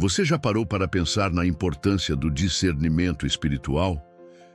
Você já parou para pensar na importância do discernimento espiritual?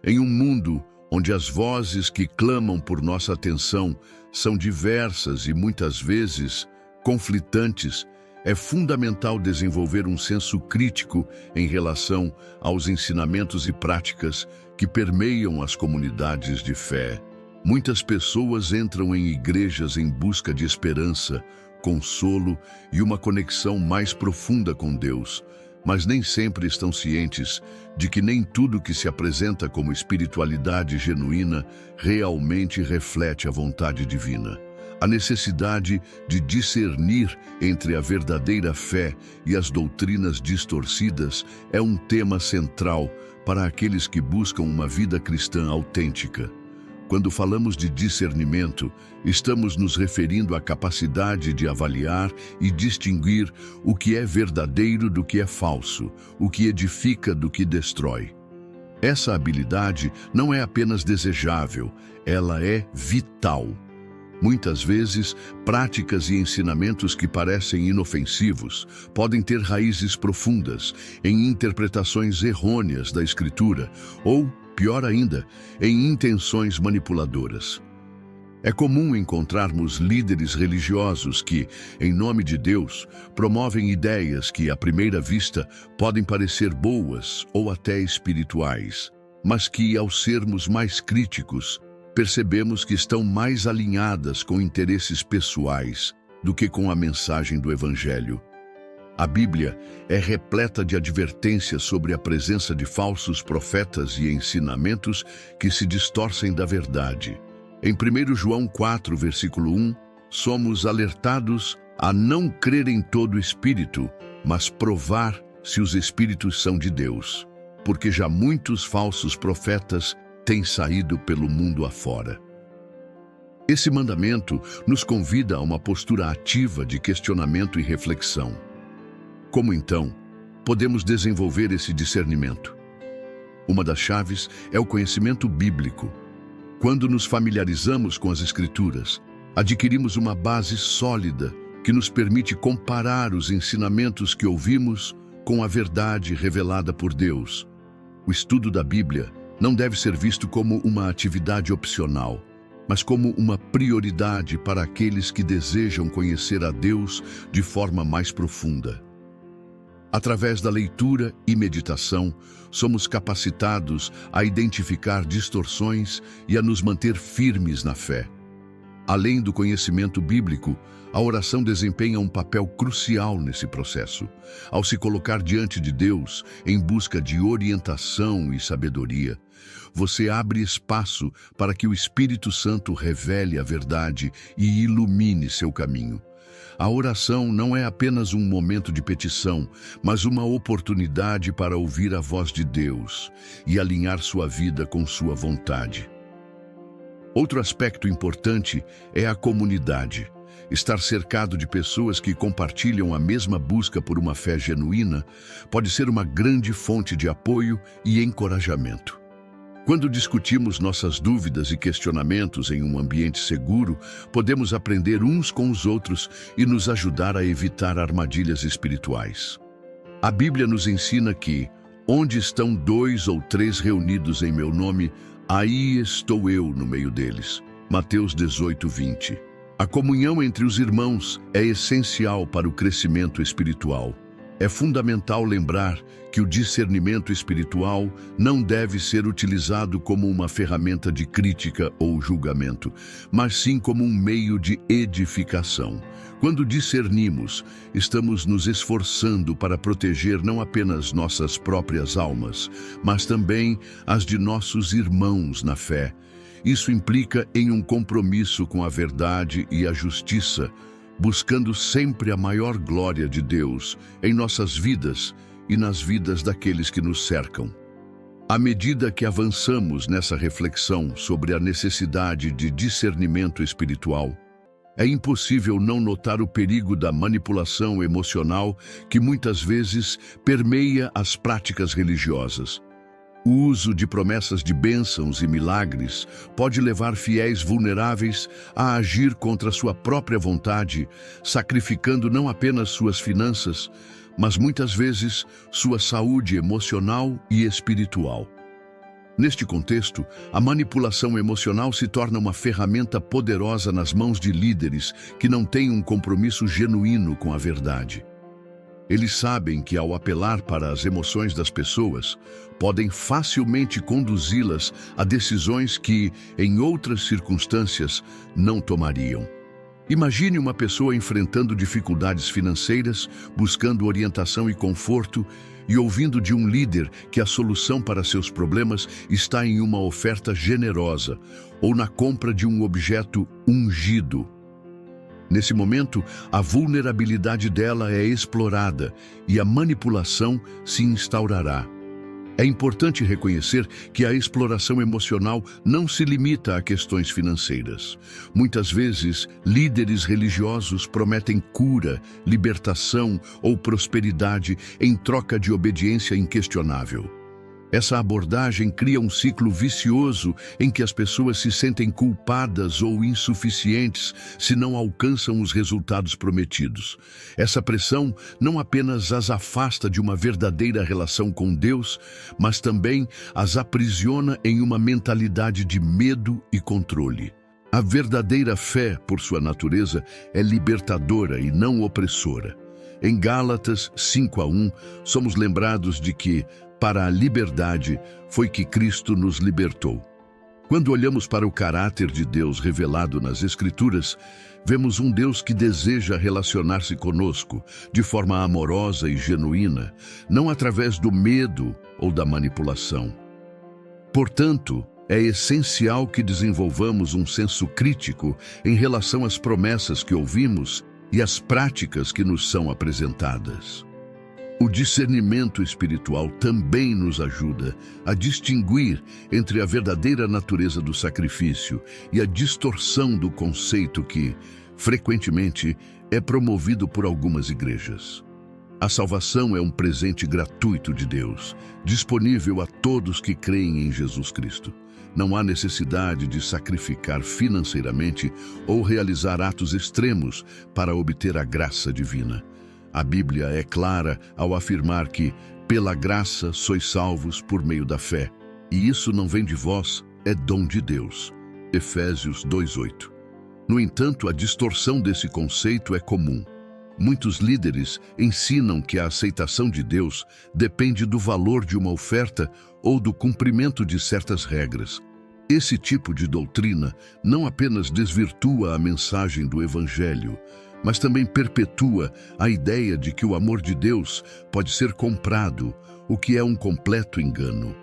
Em um mundo onde as vozes que clamam por nossa atenção são diversas e muitas vezes conflitantes, é fundamental desenvolver um senso crítico em relação aos ensinamentos e práticas que permeiam as comunidades de fé. Muitas pessoas entram em igrejas em busca de esperança, consolo e uma conexão mais profunda com Deus, mas nem sempre estão cientes de que nem tudo que se apresenta como espiritualidade genuína realmente reflete a vontade divina. A necessidade de discernir entre a verdadeira fé e as doutrinas distorcidas é um tema central para aqueles que buscam uma vida cristã autêntica. Quando falamos de discernimento, estamos nos referindo à capacidade de avaliar e distinguir o que é verdadeiro do que é falso, o que edifica do que destrói. Essa habilidade não é apenas desejável, ela é vital. Muitas vezes, práticas e ensinamentos que parecem inofensivos podem ter raízes profundas em interpretações errôneas da Escritura ou, pior ainda, em intenções manipuladoras. É comum encontrarmos líderes religiosos que, em nome de Deus, promovem ideias que, à primeira vista, podem parecer boas ou até espirituais, mas que, ao sermos mais críticos, percebemos que estão mais alinhadas com interesses pessoais do que com a mensagem do Evangelho. A Bíblia é repleta de advertências sobre a presença de falsos profetas e ensinamentos que se distorcem da verdade. Em 1 João 4, versículo 1, somos alertados a não crer em todo espírito, mas provar se os espíritos são de Deus, porque já muitos falsos profetas têm saído pelo mundo afora. Esse mandamento nos convida a uma postura ativa de questionamento e reflexão. Como então podemos desenvolver esse discernimento? Uma das chaves é o conhecimento bíblico. Quando nos familiarizamos com as Escrituras, adquirimos uma base sólida que nos permite comparar os ensinamentos que ouvimos com a verdade revelada por Deus. O estudo da Bíblia não deve ser visto como uma atividade opcional, mas como uma prioridade para aqueles que desejam conhecer a Deus de forma mais profunda. Através da leitura e meditação, somos capacitados a identificar distorções e a nos manter firmes na fé. Além do conhecimento bíblico, a oração desempenha um papel crucial nesse processo. Ao se colocar diante de Deus em busca de orientação e sabedoria, você abre espaço para que o Espírito Santo revele a verdade e ilumine seu caminho. A oração não é apenas um momento de petição, mas uma oportunidade para ouvir a voz de Deus e alinhar sua vida com sua vontade. Outro aspecto importante é a comunidade. Estar cercado de pessoas que compartilham a mesma busca por uma fé genuína pode ser uma grande fonte de apoio e encorajamento. Quando discutimos nossas dúvidas e questionamentos em um ambiente seguro, podemos aprender uns com os outros e nos ajudar a evitar armadilhas espirituais. A Bíblia nos ensina que, onde estão 2 ou 3 reunidos em meu nome, aí estou eu no meio deles. Mateus 18, 20. A comunhão entre os irmãos é essencial para o crescimento espiritual. É fundamental lembrar que o discernimento espiritual não deve ser utilizado como uma ferramenta de crítica ou julgamento, mas sim como um meio de edificação. Quando discernimos, estamos nos esforçando para proteger não apenas nossas próprias almas, mas também as de nossos irmãos na fé. Isso implica em um compromisso com a verdade e a justiça, buscando sempre a maior glória de Deus em nossas vidas e nas vidas daqueles que nos cercam. À medida que avançamos nessa reflexão sobre a necessidade de discernimento espiritual, é impossível não notar o perigo da manipulação emocional que muitas vezes permeia as práticas religiosas. O uso de promessas de bênçãos e milagres pode levar fiéis vulneráveis a agir contra sua própria vontade, sacrificando não apenas suas finanças, mas muitas vezes sua saúde emocional e espiritual. Neste contexto, a manipulação emocional se torna uma ferramenta poderosa nas mãos de líderes que não têm um compromisso genuíno com a verdade. Eles sabem que, ao apelar para as emoções das pessoas, podem facilmente conduzi-las a decisões que, em outras circunstâncias, não tomariam. Imagine uma pessoa enfrentando dificuldades financeiras, buscando orientação e conforto, e ouvindo de um líder que a solução para seus problemas está em uma oferta generosa ou na compra de um objeto ungido. Nesse momento, a vulnerabilidade dela é explorada e a manipulação se instaurará. É importante reconhecer que a exploração emocional não se limita a questões financeiras. Muitas vezes, líderes religiosos prometem cura, libertação ou prosperidade em troca de obediência inquestionável. Essa abordagem cria um ciclo vicioso em que as pessoas se sentem culpadas ou insuficientes se não alcançam os resultados prometidos. Essa pressão não apenas as afasta de uma verdadeira relação com Deus, mas também as aprisiona em uma mentalidade de medo e controle. A verdadeira fé, por sua natureza, é libertadora e não opressora. Em Gálatas 5:1, somos lembrados de que, para a liberdade, foi que Cristo nos libertou. Quando olhamos para o caráter de Deus revelado nas Escrituras, vemos um Deus que deseja relacionar-se conosco de forma amorosa e genuína, não através do medo ou da manipulação. Portanto, é essencial que desenvolvamos um senso crítico em relação às promessas que ouvimos e às práticas que nos são apresentadas. O discernimento espiritual também nos ajuda a distinguir entre a verdadeira natureza do sacrifício e a distorção do conceito que, frequentemente, é promovido por algumas igrejas. A salvação é um presente gratuito de Deus, disponível a todos que creem em Jesus Cristo. Não há necessidade de sacrificar financeiramente ou realizar atos extremos para obter a graça divina. A Bíblia é clara ao afirmar que, pela graça, sois salvos por meio da fé. E isso não vem de vós, é dom de Deus. Efésios 2:8. No entanto, a distorção desse conceito é comum. Muitos líderes ensinam que a aceitação de Deus depende do valor de uma oferta ou do cumprimento de certas regras. Esse tipo de doutrina não apenas desvirtua a mensagem do Evangelho, mas também perpetua a ideia de que o amor de Deus pode ser comprado, o que é um completo engano.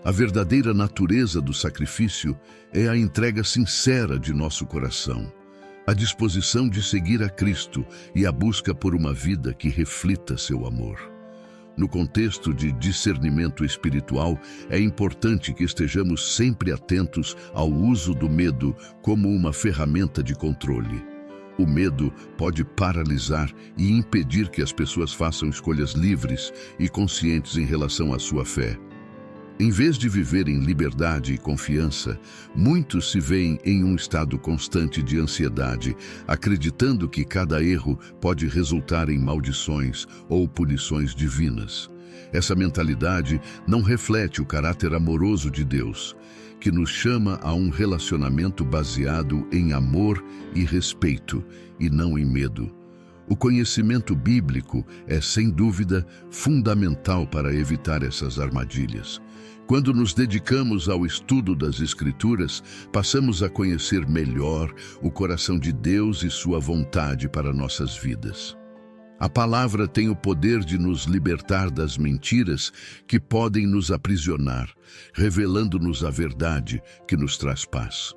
A verdadeira natureza do sacrifício é a entrega sincera de nosso coração, a disposição de seguir a Cristo e a busca por uma vida que reflita seu amor. No contexto de discernimento espiritual, é importante que estejamos sempre atentos ao uso do medo como uma ferramenta de controle. O medo pode paralisar e impedir que as pessoas façam escolhas livres e conscientes em relação à sua fé. Em vez de viver em liberdade e confiança, muitos se veem em um estado constante de ansiedade, acreditando que cada erro pode resultar em maldições ou punições divinas. Essa mentalidade não reflete o caráter amoroso de Deus, que nos chama a um relacionamento baseado em amor e respeito, e não em medo. O conhecimento bíblico é, sem dúvida, fundamental para evitar essas armadilhas. Quando nos dedicamos ao estudo das Escrituras, passamos a conhecer melhor o coração de Deus e sua vontade para nossas vidas. A palavra tem o poder de nos libertar das mentiras que podem nos aprisionar, revelando-nos a verdade que nos traz paz.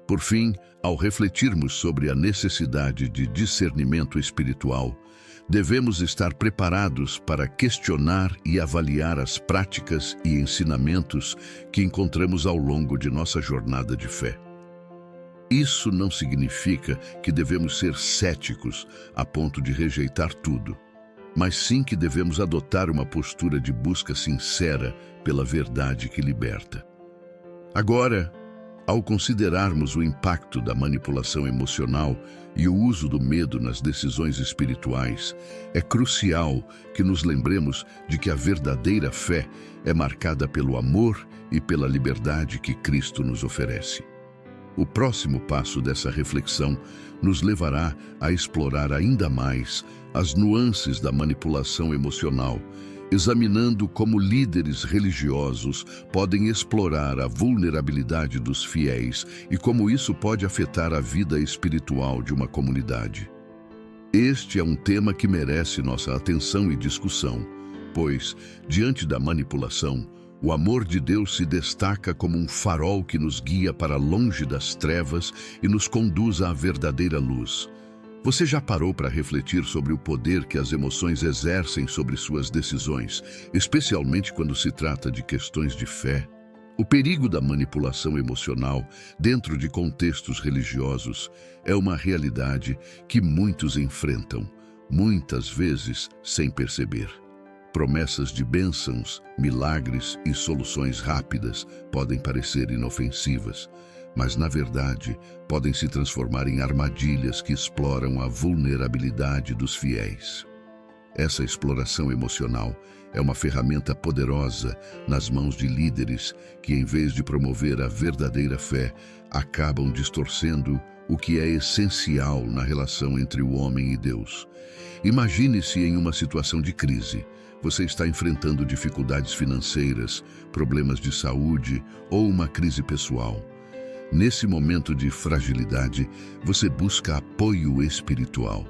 Por fim, ao refletirmos sobre a necessidade de discernimento espiritual, devemos estar preparados para questionar e avaliar as práticas e ensinamentos que encontramos ao longo de nossa jornada de fé. Isso não significa que devemos ser céticos a ponto de rejeitar tudo, mas sim que devemos adotar uma postura de busca sincera pela verdade que liberta. Agora, Ao considerarmos o impacto da manipulação emocional e o uso do medo nas decisões espirituais, é crucial que nos lembremos de que a verdadeira fé é marcada pelo amor e pela liberdade que Cristo nos oferece. O próximo passo dessa reflexão nos levará a explorar ainda mais as nuances da manipulação emocional, examinando como líderes religiosos podem explorar a vulnerabilidade dos fiéis e como isso pode afetar a vida espiritual de uma comunidade. Este é um tema que merece nossa atenção e discussão, pois, diante da manipulação, o amor de Deus se destaca como um farol que nos guia para longe das trevas e nos conduz à verdadeira luz. Você já parou para refletir sobre o poder que as emoções exercem sobre suas decisões, especialmente quando se trata de questões de fé? O perigo da manipulação emocional dentro de contextos religiosos é uma realidade que muitos enfrentam, muitas vezes sem perceber. Promessas de bênçãos, milagres e soluções rápidas podem parecer inofensivas, mas, na verdade, podem se transformar em armadilhas que exploram a vulnerabilidade dos fiéis. Essa exploração emocional é uma ferramenta poderosa nas mãos de líderes que, em vez de promover a verdadeira fé, acabam distorcendo o que é essencial na relação entre o homem e Deus. Imagine-se em uma situação de crise. Você está enfrentando dificuldades financeiras, problemas de saúde ou uma crise pessoal. Nesse momento de fragilidade, você busca apoio espiritual.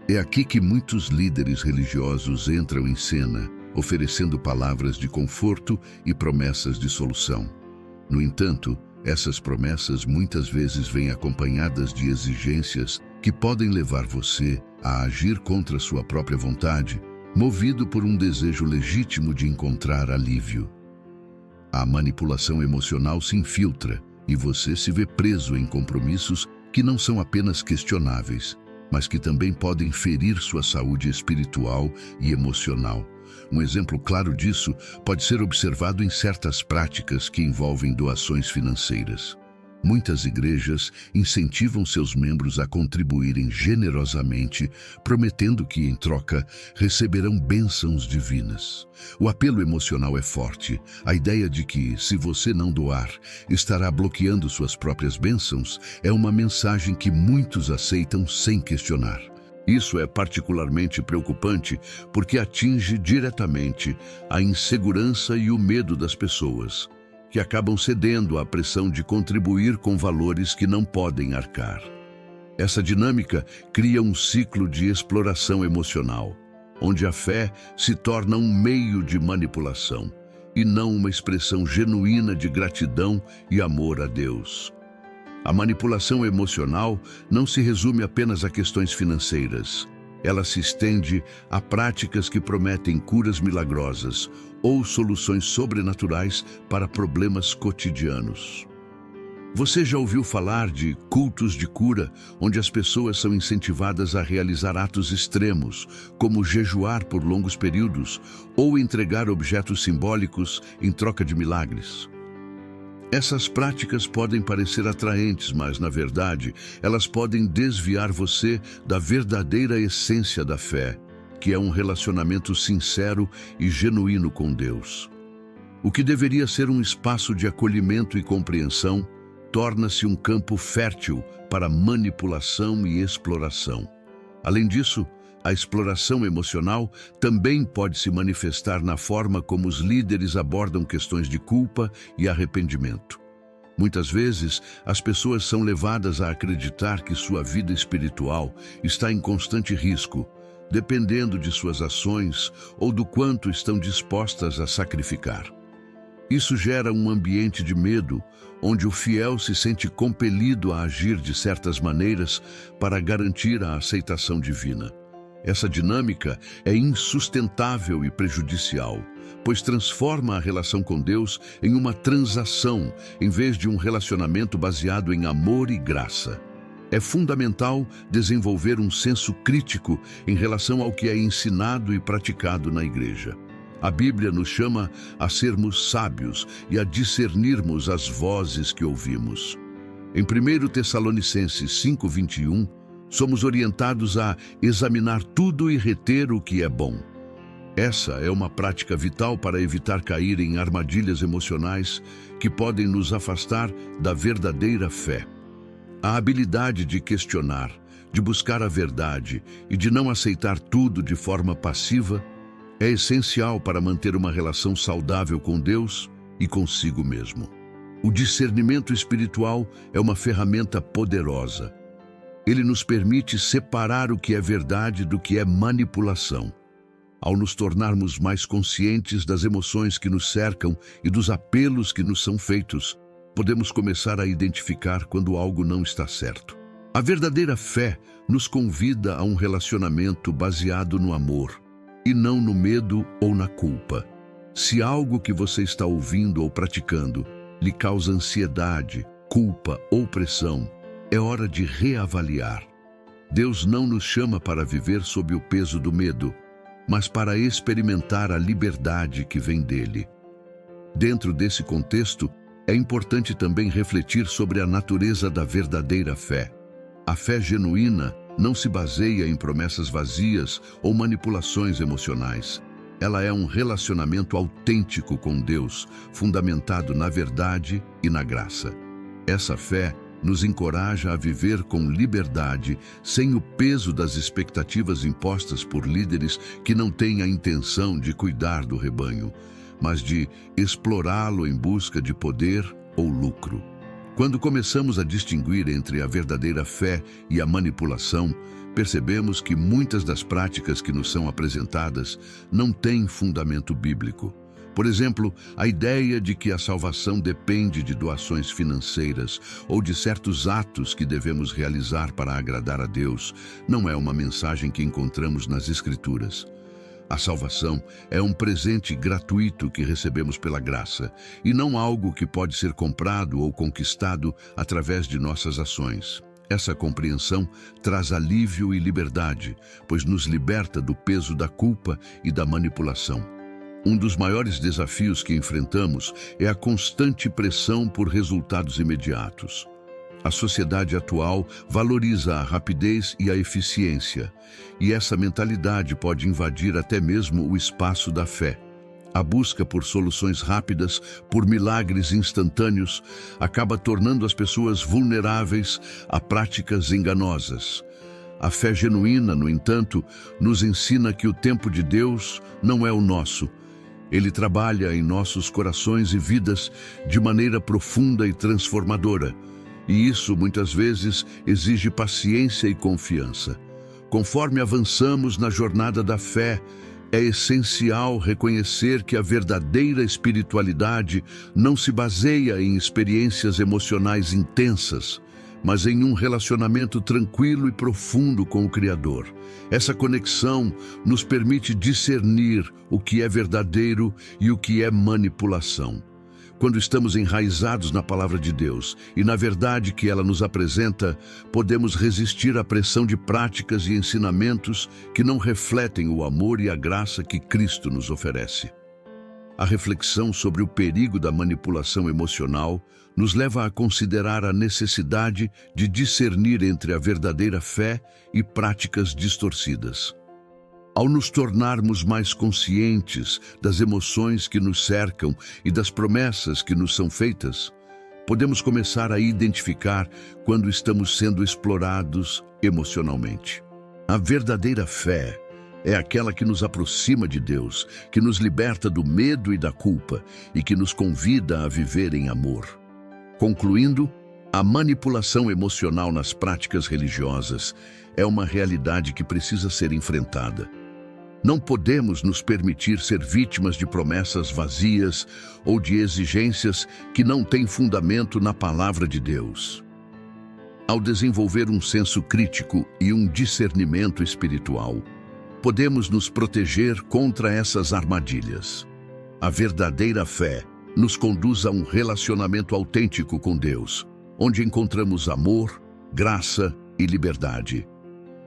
É aqui que muitos líderes religiosos entram em cena, oferecendo palavras de conforto e promessas de solução. No entanto, essas promessas muitas vezes vêm acompanhadas de exigências que podem levar você a agir contra sua própria vontade, movido por um desejo legítimo de encontrar alívio. A manipulação emocional se infiltra e você se vê preso em compromissos que não são apenas questionáveis, mas que também podem ferir sua saúde espiritual e emocional. Um exemplo claro disso pode ser observado em certas práticas que envolvem doações financeiras. Muitas igrejas incentivam seus membros a contribuírem generosamente, prometendo que, em troca, receberão bênçãos divinas. O apelo emocional é forte. A ideia de que, se você não doar, estará bloqueando suas próprias bênçãos é uma mensagem que muitos aceitam sem questionar. Isso é particularmente preocupante porque atinge diretamente a insegurança e o medo das pessoas, que acabam cedendo à pressão de contribuir com valores que não podem arcar. Essa dinâmica cria um ciclo de exploração emocional, onde a fé se torna um meio de manipulação e não uma expressão genuína de gratidão e amor a Deus. A manipulação emocional não se resume apenas a questões financeiras. Ela se estende a práticas que prometem curas milagrosas ou soluções sobrenaturais para problemas cotidianos. Você já ouviu falar de cultos de cura, onde as pessoas são incentivadas a realizar atos extremos, como jejuar por longos períodos ou entregar objetos simbólicos em troca de milagres? Essas práticas podem parecer atraentes, mas, na verdade, elas podem desviar você da verdadeira essência da fé, que é um relacionamento sincero e genuíno com Deus. O que deveria ser um espaço de acolhimento e compreensão, torna-se um campo fértil para manipulação e exploração. Além disso, a exploração emocional também pode se manifestar na forma como os líderes abordam questões de culpa e arrependimento. Muitas vezes, as pessoas são levadas a acreditar que sua vida espiritual está em constante risco, dependendo de suas ações ou do quanto estão dispostas a sacrificar. Isso gera um ambiente de medo, onde o fiel se sente compelido a agir de certas maneiras para garantir a aceitação divina. Essa dinâmica é insustentável e prejudicial, pois transforma a relação com Deus em uma transação, em vez de um relacionamento baseado em amor e graça. É fundamental desenvolver um senso crítico em relação ao que é ensinado e praticado na igreja. A Bíblia nos chama a sermos sábios e a discernirmos as vozes que ouvimos. Em 1 Tessalonicenses 5:21, somos orientados a examinar tudo e reter o que é bom. Essa é uma prática vital para evitar cair em armadilhas emocionais que podem nos afastar da verdadeira fé. A habilidade de questionar, de buscar a verdade e de não aceitar tudo de forma passiva é essencial para manter uma relação saudável com Deus e consigo mesmo. O discernimento espiritual é uma ferramenta poderosa. Ele nos permite separar o que é verdade do que é manipulação. Ao nos tornarmos mais conscientes das emoções que nos cercam e dos apelos que nos são feitos, podemos começar a identificar quando algo não está certo. A verdadeira fé nos convida a um relacionamento baseado no amor, e não no medo ou na culpa. Se algo que você está ouvindo ou praticando lhe causa ansiedade, culpa ou pressão, é hora de reavaliar. Deus não nos chama para viver sob o peso do medo, mas para experimentar a liberdade que vem dele. Dentro desse contexto, é importante também refletir sobre a natureza da verdadeira fé. A fé genuína não se baseia em promessas vazias ou manipulações emocionais. Ela é um relacionamento autêntico com Deus, fundamentado na verdade e na graça. Essa fé nos encoraja a viver com liberdade, sem o peso das expectativas impostas por líderes que não têm a intenção de cuidar do rebanho, mas de explorá-lo em busca de poder ou lucro. Quando começamos a distinguir entre a verdadeira fé e a manipulação, percebemos que muitas das práticas que nos são apresentadas não têm fundamento bíblico. Por exemplo, a ideia de que a salvação depende de doações financeiras ou de certos atos que devemos realizar para agradar a Deus não é uma mensagem que encontramos nas Escrituras. A salvação é um presente gratuito que recebemos pela graça, e não algo que pode ser comprado ou conquistado através de nossas ações. Essa compreensão traz alívio e liberdade, pois nos liberta do peso da culpa e da manipulação. Um dos maiores desafios que enfrentamos é a constante pressão por resultados imediatos. A sociedade atual valoriza a rapidez e a eficiência, e essa mentalidade pode invadir até mesmo o espaço da fé. A busca por soluções rápidas, por milagres instantâneos, acaba tornando as pessoas vulneráveis a práticas enganosas. A fé genuína, no entanto, nos ensina que o tempo de Deus não é o nosso. Ele trabalha em nossos corações e vidas de maneira profunda e transformadora. E isso, muitas vezes, exige paciência e confiança. Conforme avançamos na jornada da fé, é essencial reconhecer que a verdadeira espiritualidade não se baseia em experiências emocionais intensas, mas em um relacionamento tranquilo e profundo com o Criador. Essa conexão nos permite discernir o que é verdadeiro e o que é manipulação. Quando estamos enraizados na palavra de Deus e na verdade que ela nos apresenta, podemos resistir à pressão de práticas e ensinamentos que não refletem o amor e a graça que Cristo nos oferece. A reflexão sobre o perigo da manipulação emocional nos leva a considerar a necessidade de discernir entre a verdadeira fé e práticas distorcidas. Ao nos tornarmos mais conscientes das emoções que nos cercam e das promessas que nos são feitas, podemos começar a identificar quando estamos sendo explorados emocionalmente. A verdadeira fé é aquela que nos aproxima de Deus, que nos liberta do medo e da culpa e que nos convida a viver em amor. Concluindo, a manipulação emocional nas práticas religiosas é uma realidade que precisa ser enfrentada. Não podemos nos permitir ser vítimas de promessas vazias ou de exigências que não têm fundamento na palavra de Deus. Ao desenvolver um senso crítico e um discernimento espiritual, podemos nos proteger contra essas armadilhas. A verdadeira fé nos conduz a um relacionamento autêntico com Deus, onde encontramos amor, graça e liberdade.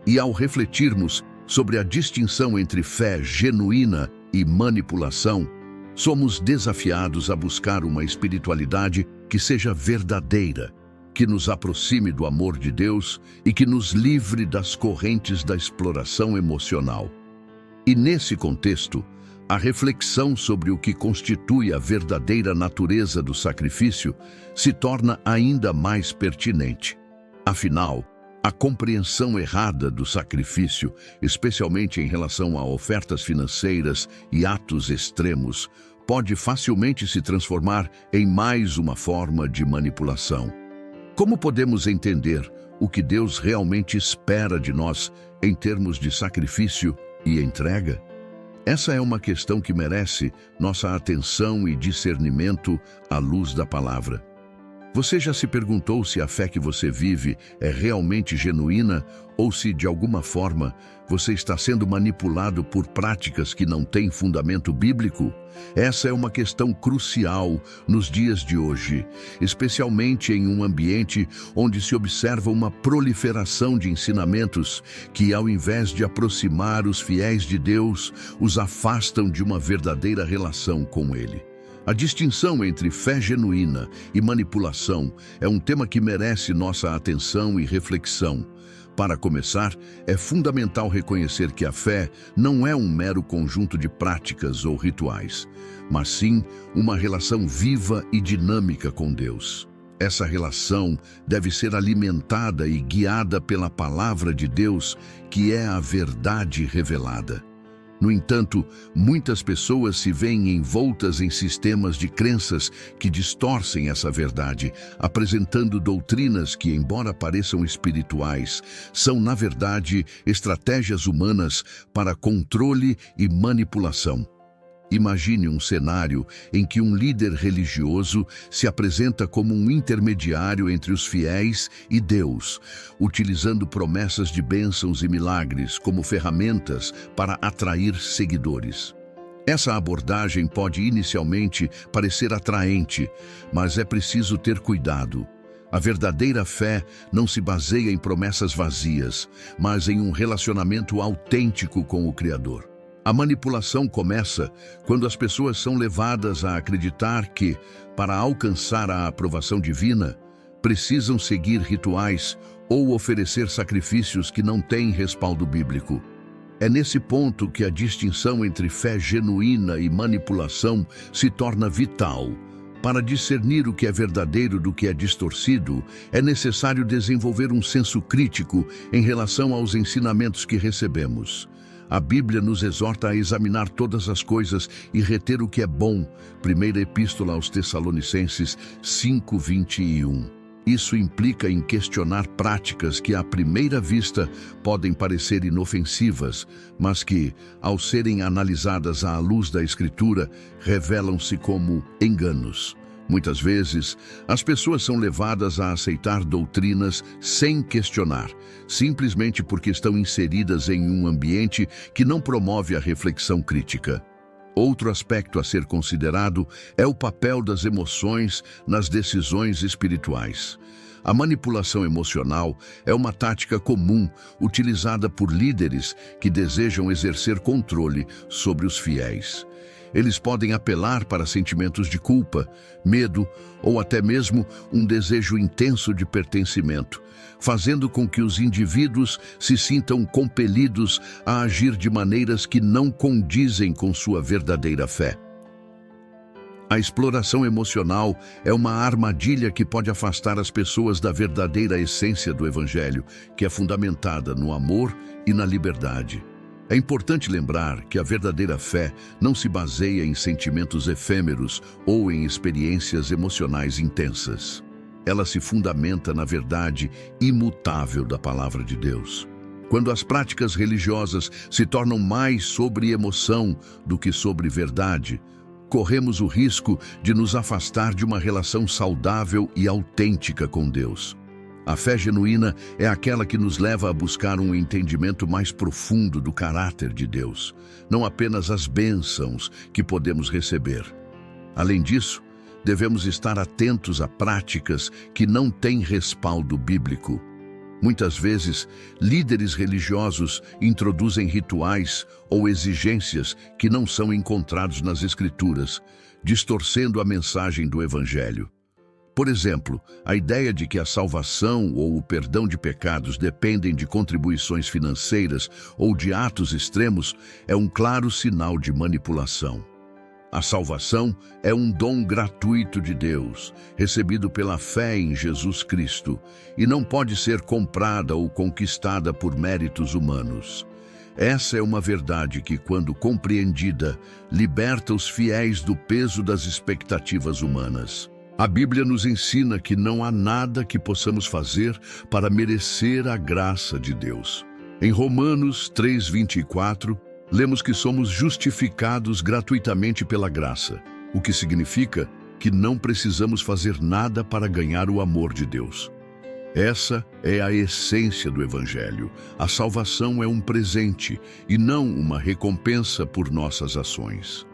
E ao refletirmos sobre a distinção entre fé genuína e manipulação, somos desafiados a buscar uma espiritualidade que seja verdadeira, que nos aproxime do amor de Deus e que nos livre das correntes da exploração emocional. E nesse contexto, a reflexão sobre o que constitui a verdadeira natureza do sacrifício se torna ainda mais pertinente. Afinal, a compreensão errada do sacrifício, especialmente em relação a ofertas financeiras e atos extremos, pode facilmente se transformar em mais uma forma de manipulação. Como podemos entender o que Deus realmente espera de nós em termos de sacrifício e entrega? Essa é uma questão que merece nossa atenção e discernimento à luz da palavra. Você já se perguntou se a fé que você vive é realmente genuína ou se, de alguma forma, você está sendo manipulado por práticas que não têm fundamento bíblico? Essa é uma questão crucial nos dias de hoje, especialmente em um ambiente onde se observa uma proliferação de ensinamentos que, ao invés de aproximar os fiéis de Deus, os afastam de uma verdadeira relação com Ele. A distinção entre fé genuína e manipulação é um tema que merece nossa atenção e reflexão. Para começar, é fundamental reconhecer que a fé não é um mero conjunto de práticas ou rituais, mas sim uma relação viva e dinâmica com Deus. Essa relação deve ser alimentada e guiada pela palavra de Deus, que é a verdade revelada. No entanto, muitas pessoas se veem envoltas em sistemas de crenças que distorcem essa verdade, apresentando doutrinas que, embora pareçam espirituais, são, na verdade, estratégias humanas para controle e manipulação. Imagine um cenário em que um líder religioso se apresenta como um intermediário entre os fiéis e Deus, utilizando promessas de bênçãos e milagres como ferramentas para atrair seguidores. Essa abordagem pode inicialmente parecer atraente, mas é preciso ter cuidado. A verdadeira fé não se baseia em promessas vazias, mas em um relacionamento autêntico com o Criador. A manipulação começa quando as pessoas são levadas a acreditar que, para alcançar a aprovação divina, precisam seguir rituais ou oferecer sacrifícios que não têm respaldo bíblico. É nesse ponto que a distinção entre fé genuína e manipulação se torna vital. Para discernir o que é verdadeiro do que é distorcido, é necessário desenvolver um senso crítico em relação aos ensinamentos que recebemos. A Bíblia nos exorta a examinar todas as coisas e reter o que é bom. Primeira Epístola aos Tessalonicenses 5:21. Isso implica em questionar práticas que, à primeira vista, podem parecer inofensivas, mas que, ao serem analisadas à luz da Escritura, revelam-se como enganos. Muitas vezes, as pessoas são levadas a aceitar doutrinas sem questionar, simplesmente porque estão inseridas em um ambiente que não promove a reflexão crítica. Outro aspecto a ser considerado é o papel das emoções nas decisões espirituais. A manipulação emocional é uma tática comum utilizada por líderes que desejam exercer controle sobre os fiéis. Eles podem apelar para sentimentos de culpa, medo ou até mesmo um desejo intenso de pertencimento, fazendo com que os indivíduos se sintam compelidos a agir de maneiras que não condizem com sua verdadeira fé. A exploração emocional é uma armadilha que pode afastar as pessoas da verdadeira essência do Evangelho, que é fundamentada no amor e na liberdade. É importante lembrar que a verdadeira fé não se baseia em sentimentos efêmeros ou em experiências emocionais intensas. Ela se fundamenta na verdade imutável da palavra de Deus. Quando as práticas religiosas se tornam mais sobre emoção do que sobre verdade, corremos o risco de nos afastar de uma relação saudável e autêntica com Deus. A fé genuína é aquela que nos leva a buscar um entendimento mais profundo do caráter de Deus, não apenas as bênçãos que podemos receber. Além disso, devemos estar atentos a práticas que não têm respaldo bíblico. Muitas vezes, líderes religiosos introduzem rituais ou exigências que não são encontrados nas Escrituras, distorcendo a mensagem do Evangelho. Por exemplo, a ideia de que a salvação ou o perdão de pecados dependem de contribuições financeiras ou de atos extremos é um claro sinal de manipulação. A salvação é um dom gratuito de Deus, recebido pela fé em Jesus Cristo, e não pode ser comprada ou conquistada por méritos humanos. Essa é uma verdade que, quando compreendida, liberta os fiéis do peso das expectativas humanas. A Bíblia nos ensina que não há nada que possamos fazer para merecer a graça de Deus. Em Romanos 3:24, lemos que somos justificados gratuitamente pela graça, o que significa que não precisamos fazer nada para ganhar o amor de Deus. Essa é a essência do Evangelho. A salvação é um presente e não uma recompensa por nossas ações.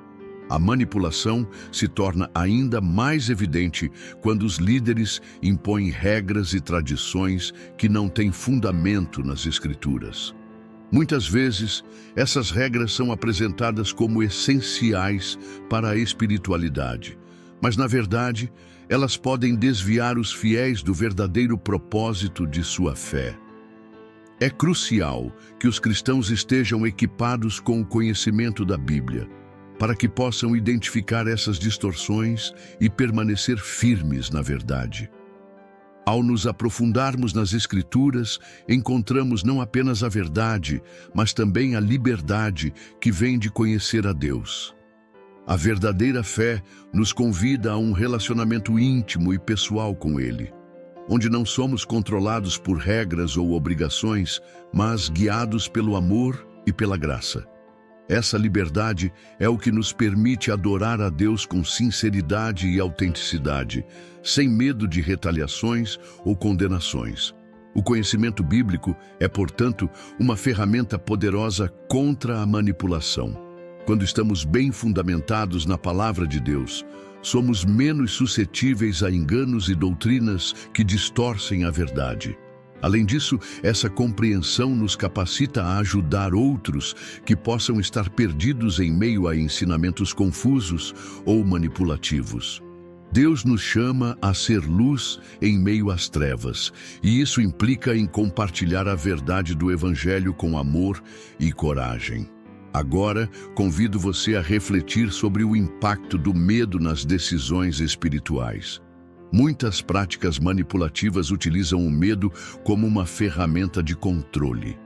A manipulação se torna ainda mais evidente quando os líderes impõem regras e tradições que não têm fundamento nas Escrituras. Muitas vezes, essas regras são apresentadas como essenciais para a espiritualidade, mas, na verdade, elas podem desviar os fiéis do verdadeiro propósito de sua fé. É crucial que os cristãos estejam equipados com o conhecimento da Bíblia, para que possam identificar essas distorções e permanecer firmes na verdade. Ao nos aprofundarmos nas Escrituras, encontramos não apenas a verdade, mas também a liberdade que vem de conhecer a Deus. A verdadeira fé nos convida a um relacionamento íntimo e pessoal com Ele, onde não somos controlados por regras ou obrigações, mas guiados pelo amor e pela graça. Essa liberdade é o que nos permite adorar a Deus com sinceridade e autenticidade, sem medo de retaliações ou condenações. O conhecimento bíblico é, portanto, uma ferramenta poderosa contra a manipulação. Quando estamos bem fundamentados na palavra de Deus, somos menos suscetíveis a enganos e doutrinas que distorcem a verdade. Além disso, essa compreensão nos capacita a ajudar outros que possam estar perdidos em meio a ensinamentos confusos ou manipulativos. Deus nos chama a ser luz em meio às trevas, e isso implica em compartilhar a verdade do Evangelho com amor e coragem. Agora, convido você a refletir sobre o impacto do medo nas decisões espirituais. Muitas práticas manipulativas utilizam o medo como uma ferramenta de controle.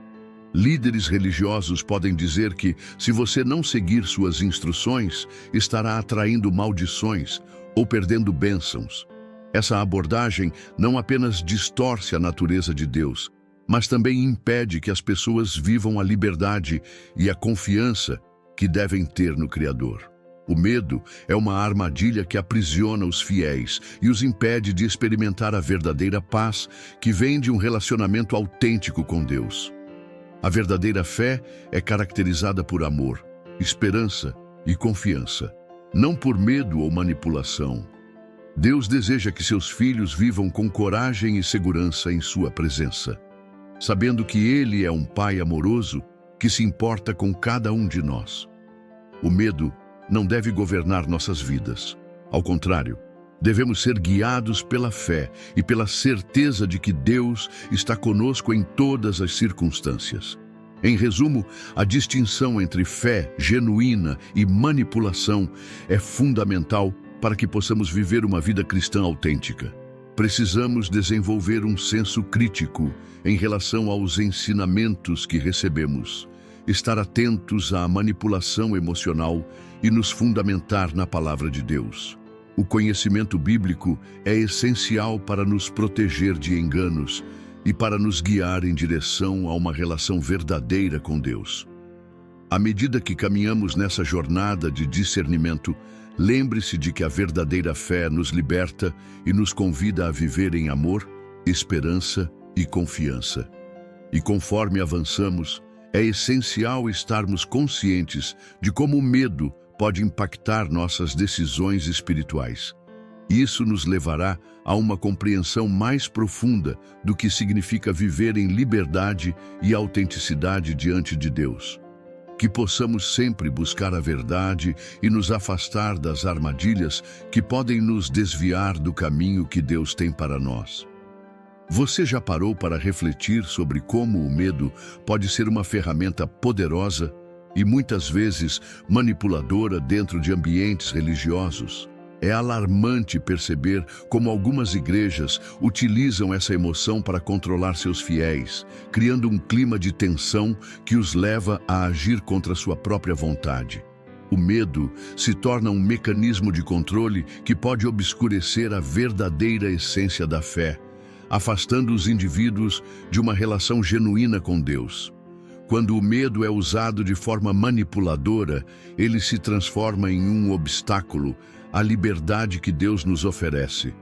Líderes religiosos podem dizer que, se você não seguir suas instruções, estará atraindo maldições ou perdendo bênçãos. Essa abordagem não apenas distorce a natureza de Deus, mas também impede que as pessoas vivam a liberdade e a confiança que devem ter no Criador. O medo é uma armadilha que aprisiona os fiéis e os impede de experimentar a verdadeira paz que vem de um relacionamento autêntico com Deus. A verdadeira fé é caracterizada por amor, esperança e confiança, não por medo ou manipulação. Deus deseja que seus filhos vivam com coragem e segurança em sua presença, sabendo que Ele é um Pai amoroso que se importa com cada um de nós. O medo não deve governar nossas vidas. Ao contrário, devemos ser guiados pela fé e pela certeza de que Deus está conosco em todas as circunstâncias. Em resumo, a distinção entre fé genuína e manipulação é fundamental para que possamos viver uma vida cristã autêntica. Precisamos desenvolver um senso crítico em relação aos ensinamentos que recebemos, estar atentos à manipulação emocional e nos fundamentar na palavra de Deus. O conhecimento bíblico é essencial para nos proteger de enganos e para nos guiar em direção a uma relação verdadeira com Deus. À medida que caminhamos nessa jornada de discernimento, lembre-se de que a verdadeira fé nos liberta e nos convida a viver em amor, esperança e confiança. E conforme avançamos, é essencial estarmos conscientes de como o medo pode impactar nossas decisões espirituais. Isso nos levará a uma compreensão mais profunda do que significa viver em liberdade e autenticidade diante de Deus. que possamos sempre buscar a verdade e nos afastar das armadilhas que podem nos desviar do caminho que Deus tem para nós. Você já parou para refletir sobre como o medo pode ser uma ferramenta poderosa e muitas vezes manipuladora dentro de ambientes religiosos? É alarmante perceber como algumas igrejas utilizam essa emoção para controlar seus fiéis, criando um clima de tensão que os leva a agir contra sua própria vontade. O medo se torna um mecanismo de controle que pode obscurecer a verdadeira essência da fé, afastando os indivíduos de uma relação genuína com Deus. Quando o medo é usado de forma manipuladora, ele se transforma em um obstáculo à liberdade que Deus nos oferece.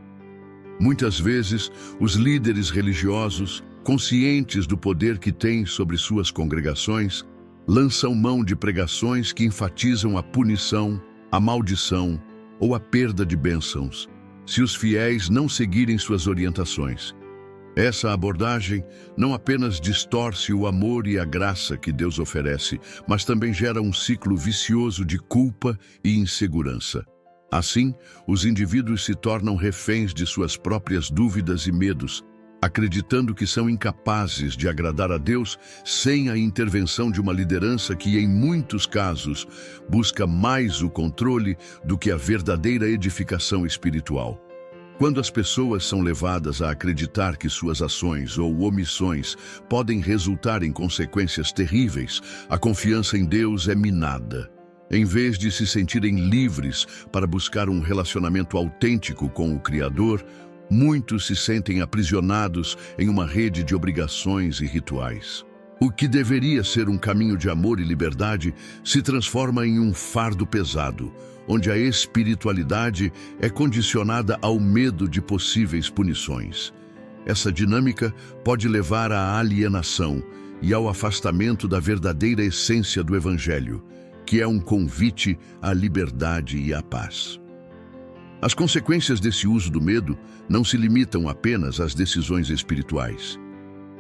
Muitas vezes, os líderes religiosos, conscientes do poder que têm sobre suas congregações, lançam mão de pregações que enfatizam a punição, a maldição ou a perda de bênçãos, se os fiéis não seguirem suas orientações. Essa abordagem não apenas distorce o amor e a graça que Deus oferece, mas também gera um ciclo vicioso de culpa e insegurança. Assim, os indivíduos se tornam reféns de suas próprias dúvidas e medos, acreditando que são incapazes de agradar a Deus sem a intervenção de uma liderança que, em muitos casos, busca mais o controle do que a verdadeira edificação espiritual. Quando as pessoas são levadas a acreditar que suas ações ou omissões podem resultar em consequências terríveis, a confiança em Deus é minada. Em vez de se sentirem livres para buscar um relacionamento autêntico com o Criador, muitos se sentem aprisionados em uma rede de obrigações e rituais. O que deveria ser um caminho de amor e liberdade se transforma em um fardo pesado, onde a espiritualidade é condicionada ao medo de possíveis punições. Essa dinâmica pode levar à alienação e ao afastamento da verdadeira essência do Evangelho, que é um convite à liberdade e à paz. As consequências desse uso do medo não se limitam apenas às decisões espirituais.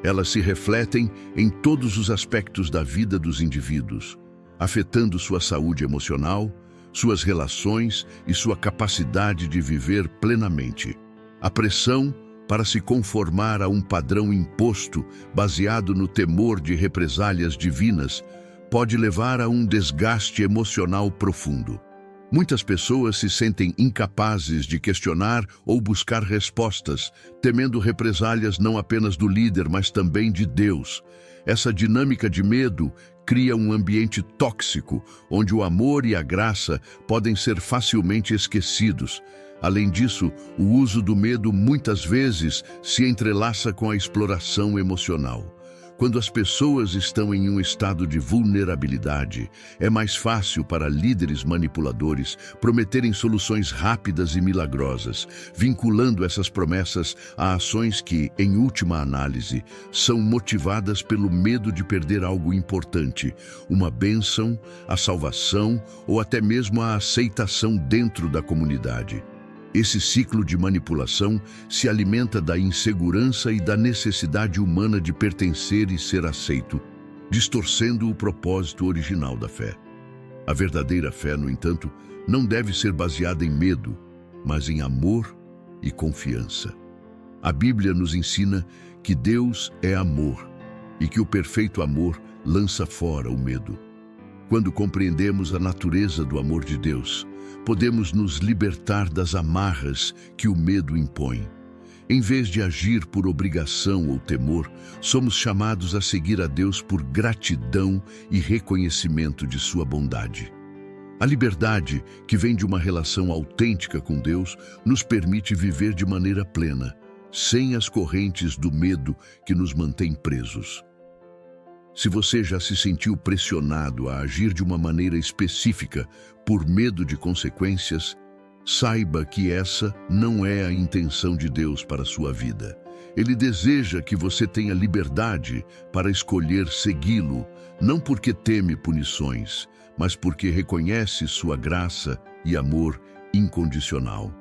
Elas se refletem em todos os aspectos da vida dos indivíduos, afetando sua saúde emocional, suas relações e sua capacidade de viver plenamente. A pressão para se conformar a um padrão imposto, baseado no temor de represálias divinas, pode levar a um desgaste emocional profundo. Muitas pessoas se sentem incapazes de questionar ou buscar respostas, temendo represálias não apenas do líder, mas também de Deus. Essa dinâmica de medo cria um ambiente tóxico, onde o amor e a graça podem ser facilmente esquecidos. Além disso, o uso do medo muitas vezes se entrelaça com a exploração emocional. Quando as pessoas estão em um estado de vulnerabilidade, é mais fácil para líderes manipuladores prometerem soluções rápidas e milagrosas, vinculando essas promessas a ações que, em última análise, são motivadas pelo medo de perder algo importante, uma bênção, a salvação ou até mesmo a aceitação dentro da comunidade. Esse ciclo de manipulação se alimenta da insegurança e da necessidade humana de pertencer e ser aceito, distorcendo o propósito original da fé. A verdadeira fé, no entanto, não deve ser baseada em medo, mas em amor e confiança. A Bíblia nos ensina que Deus é amor e que o perfeito amor lança fora o medo. Quando compreendemos a natureza do amor de Deus, podemos nos libertar das amarras que o medo impõe. Em vez de agir por obrigação ou temor, somos chamados a seguir a Deus por gratidão e reconhecimento de sua bondade. A liberdade, que vem de uma relação autêntica com Deus, nos permite viver de maneira plena, sem as correntes do medo que nos mantém presos. Se você já se sentiu pressionado a agir de uma maneira específica por medo de consequências, saiba que essa não é a intenção de Deus para a sua vida. Ele deseja que você tenha liberdade para escolher segui-lo, não porque teme punições, mas porque reconhece sua graça e amor incondicional.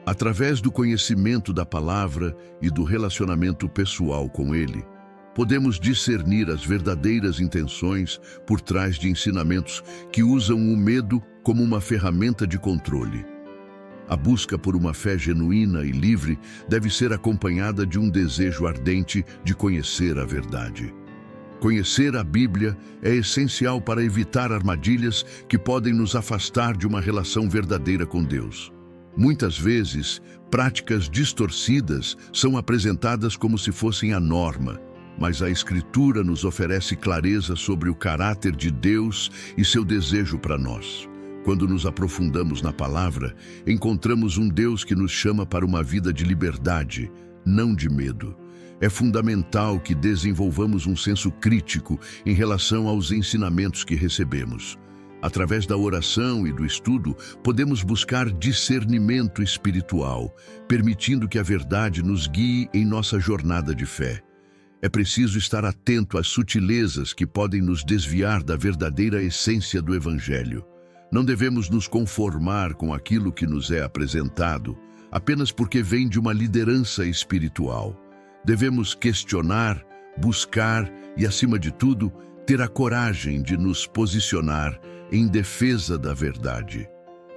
Através do conhecimento da palavra e do relacionamento pessoal com Ele, podemos discernir as verdadeiras intenções por trás de ensinamentos que usam o medo como uma ferramenta de controle. A busca por uma fé genuína e livre deve ser acompanhada de um desejo ardente de conhecer a verdade. Conhecer a Bíblia é essencial para evitar armadilhas que podem nos afastar de uma relação verdadeira com Deus. Muitas vezes, práticas distorcidas são apresentadas como se fossem a norma, mas a Escritura nos oferece clareza sobre o caráter de Deus e seu desejo para nós. Quando nos aprofundamos na palavra, encontramos um Deus que nos chama para uma vida de liberdade, não de medo. É fundamental que desenvolvamos um senso crítico em relação aos ensinamentos que recebemos. Através da oração e do estudo, podemos buscar discernimento espiritual, permitindo que a verdade nos guie em nossa jornada de fé. É preciso estar atento às sutilezas que podem nos desviar da verdadeira essência do Evangelho. Não devemos nos conformar com aquilo que nos é apresentado, apenas porque vem de uma liderança espiritual. Devemos questionar, buscar e, acima de tudo, ter a coragem de nos posicionar em defesa da verdade.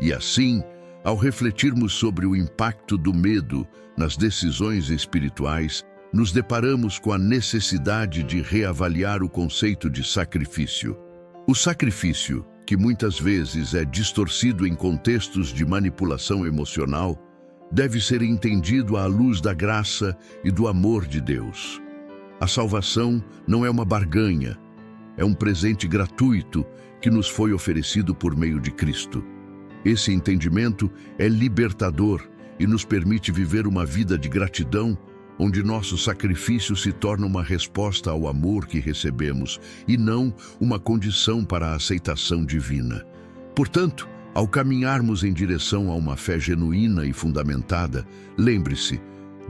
E assim, ao refletirmos sobre o impacto do medo nas decisões espirituais, nos deparamos com a necessidade de reavaliar o conceito de sacrifício. O sacrifício, que muitas vezes é distorcido em contextos de manipulação emocional, deve ser entendido à luz da graça e do amor de Deus. A salvação não é uma barganha, é um presente gratuito que nos foi oferecido por meio de Cristo. Esse entendimento é libertador e nos permite viver uma vida de gratidão, onde nosso sacrifício se torna uma resposta ao amor que recebemos e não uma condição para a aceitação divina. Portanto, ao caminharmos em direção a uma fé genuína e fundamentada, lembre-se,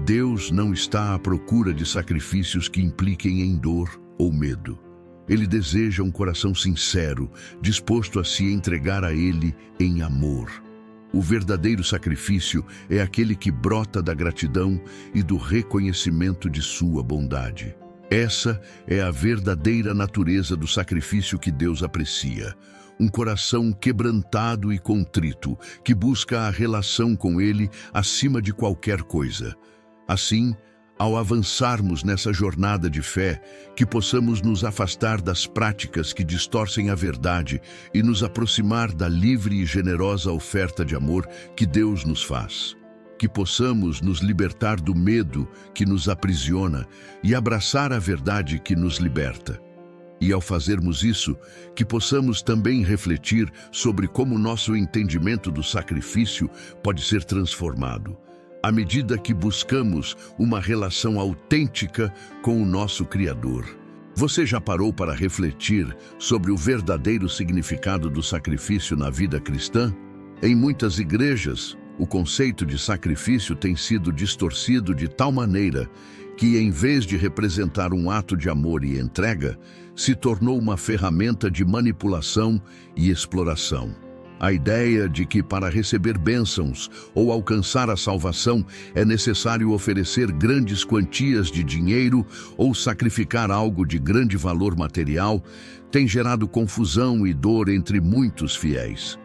Deus não está à procura de sacrifícios que impliquem em dor ou medo. Ele deseja um coração sincero, disposto a se entregar a Ele em amor. O verdadeiro sacrifício é aquele que brota da gratidão e do reconhecimento de sua bondade. Essa é a verdadeira natureza do sacrifício que Deus aprecia. Um coração quebrantado e contrito, que busca a relação com Ele acima de qualquer coisa. Assim, ao avançarmos nessa jornada de fé, que possamos nos afastar das práticas que distorcem a verdade e nos aproximar da livre e generosa oferta de amor que Deus nos faz. Que possamos nos libertar do medo que nos aprisiona e abraçar a verdade que nos liberta. E ao fazermos isso, que possamos também refletir sobre como nosso entendimento do sacrifício pode ser transformado, à medida que buscamos uma relação autêntica com o nosso Criador. Você já parou para refletir sobre o verdadeiro significado do sacrifício na vida cristã? Em muitas igrejas, o conceito de sacrifício tem sido distorcido de tal maneira que, em vez de representar um ato de amor e entrega, se tornou uma ferramenta de manipulação e exploração. A ideia de que para receber bênçãos ou alcançar a salvação é necessário oferecer grandes quantias de dinheiro ou sacrificar algo de grande valor material tem gerado confusão e dor entre muitos fiéis.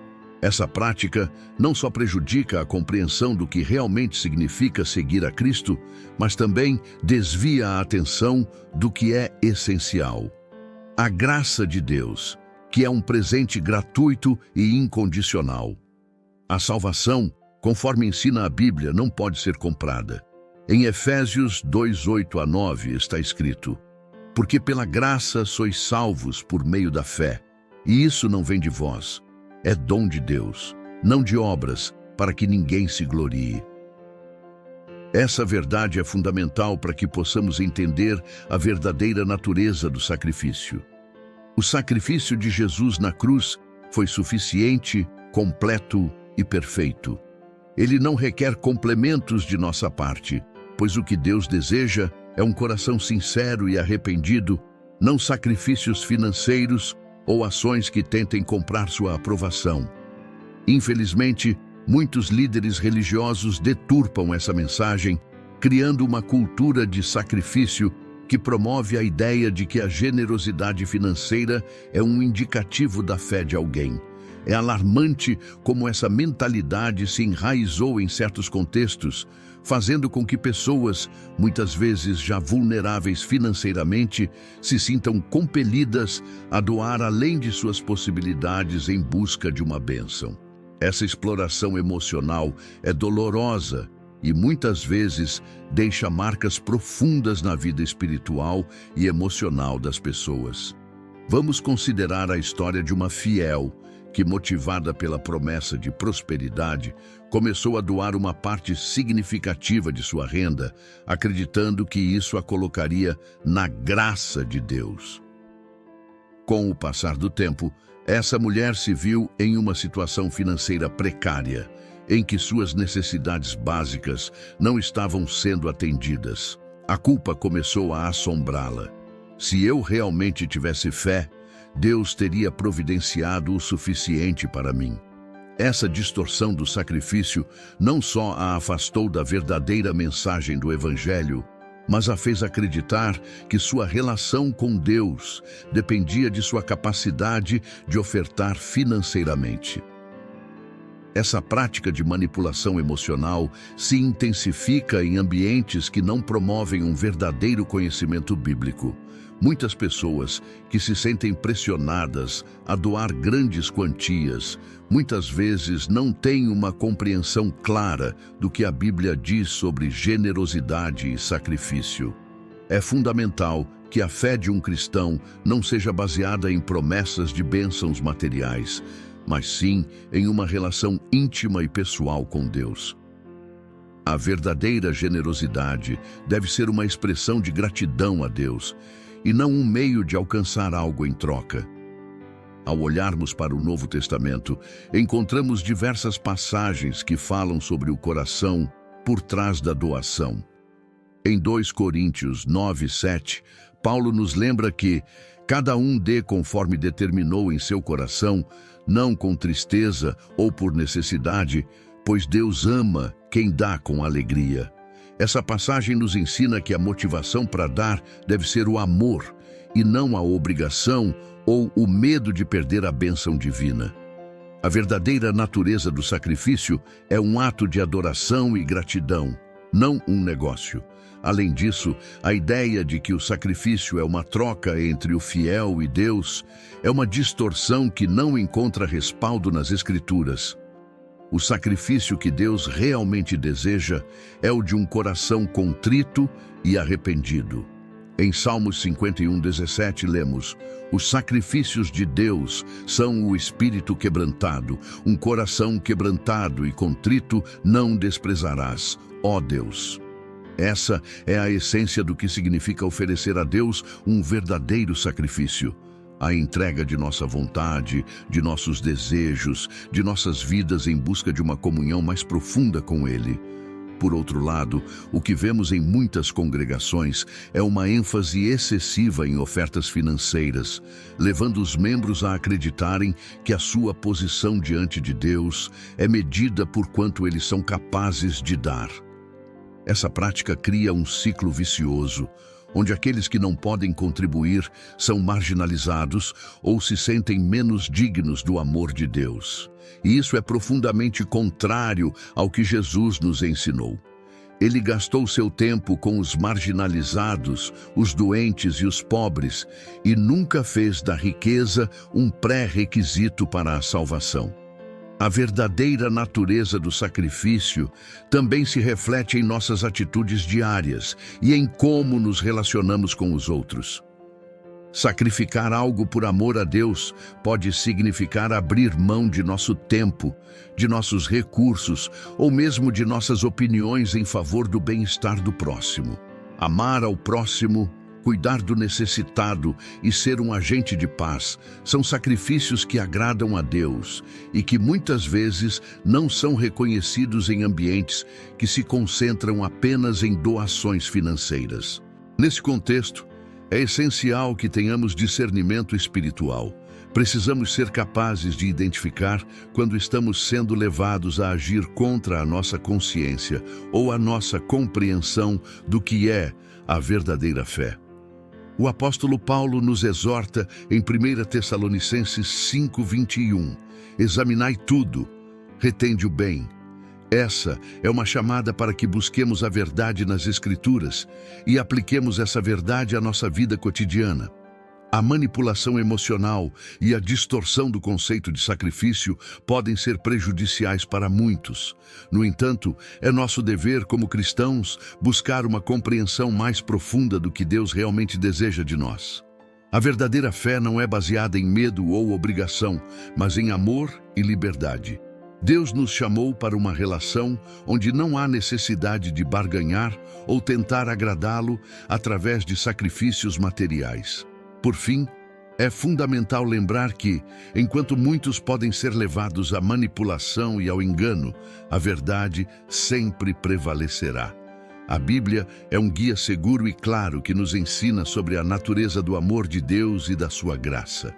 Essa prática não só prejudica a compreensão do que realmente significa seguir a Cristo, mas também desvia a atenção do que é essencial. A graça de Deus, que é um presente gratuito e incondicional. A salvação, conforme ensina a Bíblia, não pode ser comprada. Em Efésios 2:8-9 está escrito: porque pela graça sois salvos por meio da fé, e isso não vem de vós, é dom de Deus, não de obras, para que ninguém se glorie. Essa verdade é fundamental para que possamos entender a verdadeira natureza do sacrifício. O sacrifício de Jesus na cruz foi suficiente, completo e perfeito. Ele não requer complementos de nossa parte, pois o que Deus deseja é um coração sincero e arrependido, não sacrifícios financeiros ou ações que tentem comprar sua aprovação. Infelizmente, muitos líderes religiosos deturpam essa mensagem, criando uma cultura de sacrifício que promove a ideia de que a generosidade financeira é um indicativo da fé de alguém. É alarmante como essa mentalidade se enraizou em certos contextos, fazendo com que pessoas, muitas vezes já vulneráveis financeiramente, se sintam compelidas a doar além de suas possibilidades em busca de uma bênção. Essa exploração emocional é dolorosa e muitas vezes deixa marcas profundas na vida espiritual e emocional das pessoas. Vamos considerar a história de uma fiel que, motivada pela promessa de prosperidade, começou a doar uma parte significativa de sua renda, acreditando que isso a colocaria na graça de Deus. Com o passar do tempo, essa mulher se viu em uma situação financeira precária, em que suas necessidades básicas não estavam sendo atendidas. A culpa começou a assombrá-la. Se eu realmente tivesse fé, Deus teria providenciado o suficiente para mim. Essa distorção do sacrifício não só a afastou da verdadeira mensagem do Evangelho, mas a fez acreditar que sua relação com Deus dependia de sua capacidade de ofertar financeiramente. Essa prática de manipulação emocional se intensifica em ambientes que não promovem um verdadeiro conhecimento bíblico. Muitas pessoas que se sentem pressionadas a doar grandes quantias, muitas vezes não têm uma compreensão clara do que a Bíblia diz sobre generosidade e sacrifício. É fundamental que a fé de um cristão não seja baseada em promessas de bênçãos materiais, mas sim em uma relação íntima e pessoal com Deus. A verdadeira generosidade deve ser uma expressão de gratidão a Deus, e não um meio de alcançar algo em troca. Ao olharmos para o Novo Testamento, encontramos diversas passagens que falam sobre o coração por trás da doação. Em 2 Coríntios 9:7, Paulo nos lembra que cada um dê conforme determinou em seu coração, não com tristeza ou por necessidade, pois Deus ama quem dá com alegria. Essa passagem nos ensina que a motivação para dar deve ser o amor, e não a obrigação ou o medo de perder a bênção divina. A verdadeira natureza do sacrifício é um ato de adoração e gratidão, não um negócio. Além disso, a ideia de que o sacrifício é uma troca entre o fiel e Deus é uma distorção que não encontra respaldo nas Escrituras. O sacrifício que Deus realmente deseja é o de um coração contrito e arrependido. Em Salmos 51:17 lemos: os sacrifícios de Deus são o espírito quebrantado, um coração quebrantado e contrito não desprezarás, ó Deus. Essa é a essência do que significa oferecer a Deus um verdadeiro sacrifício. A entrega de nossa vontade, de nossos desejos, de nossas vidas em busca de uma comunhão mais profunda com Ele. Por outro lado, o que vemos em muitas congregações é uma ênfase excessiva em ofertas financeiras, levando os membros a acreditarem que a sua posição diante de Deus é medida por quanto eles são capazes de dar. Essa prática cria um ciclo vicioso, onde aqueles que não podem contribuir são marginalizados ou se sentem menos dignos do amor de Deus. E isso é profundamente contrário ao que Jesus nos ensinou. Ele gastou seu tempo com os marginalizados, os doentes e os pobres, e nunca fez da riqueza um pré-requisito para a salvação. A verdadeira natureza do sacrifício também se reflete em nossas atitudes diárias e em como nos relacionamos com os outros. Sacrificar algo por amor a Deus pode significar abrir mão de nosso tempo, de nossos recursos ou mesmo de nossas opiniões em favor do bem-estar do próximo. Amar ao próximo, cuidar do necessitado e ser um agente de paz são sacrifícios que agradam a Deus e que muitas vezes não são reconhecidos em ambientes que se concentram apenas em doações financeiras. Nesse contexto, é essencial que tenhamos discernimento espiritual. Precisamos ser capazes de identificar quando estamos sendo levados a agir contra a nossa consciência ou a nossa compreensão do que é a verdadeira fé. O apóstolo Paulo nos exorta em 1 Tessalonicenses 5:21. Examinai tudo, retende o bem. Essa é uma chamada para que busquemos a verdade nas Escrituras e apliquemos essa verdade à nossa vida cotidiana. A manipulação emocional e a distorção do conceito de sacrifício podem ser prejudiciais para muitos. No entanto, é nosso dever como cristãos buscar uma compreensão mais profunda do que Deus realmente deseja de nós. A verdadeira fé não é baseada em medo ou obrigação, mas em amor e liberdade. Deus nos chamou para uma relação onde não há necessidade de barganhar ou tentar agradá-lo através de sacrifícios materiais. Por fim, é fundamental lembrar que, enquanto muitos podem ser levados à manipulação e ao engano, a verdade sempre prevalecerá. A Bíblia é um guia seguro e claro que nos ensina sobre a natureza do amor de Deus e da sua graça.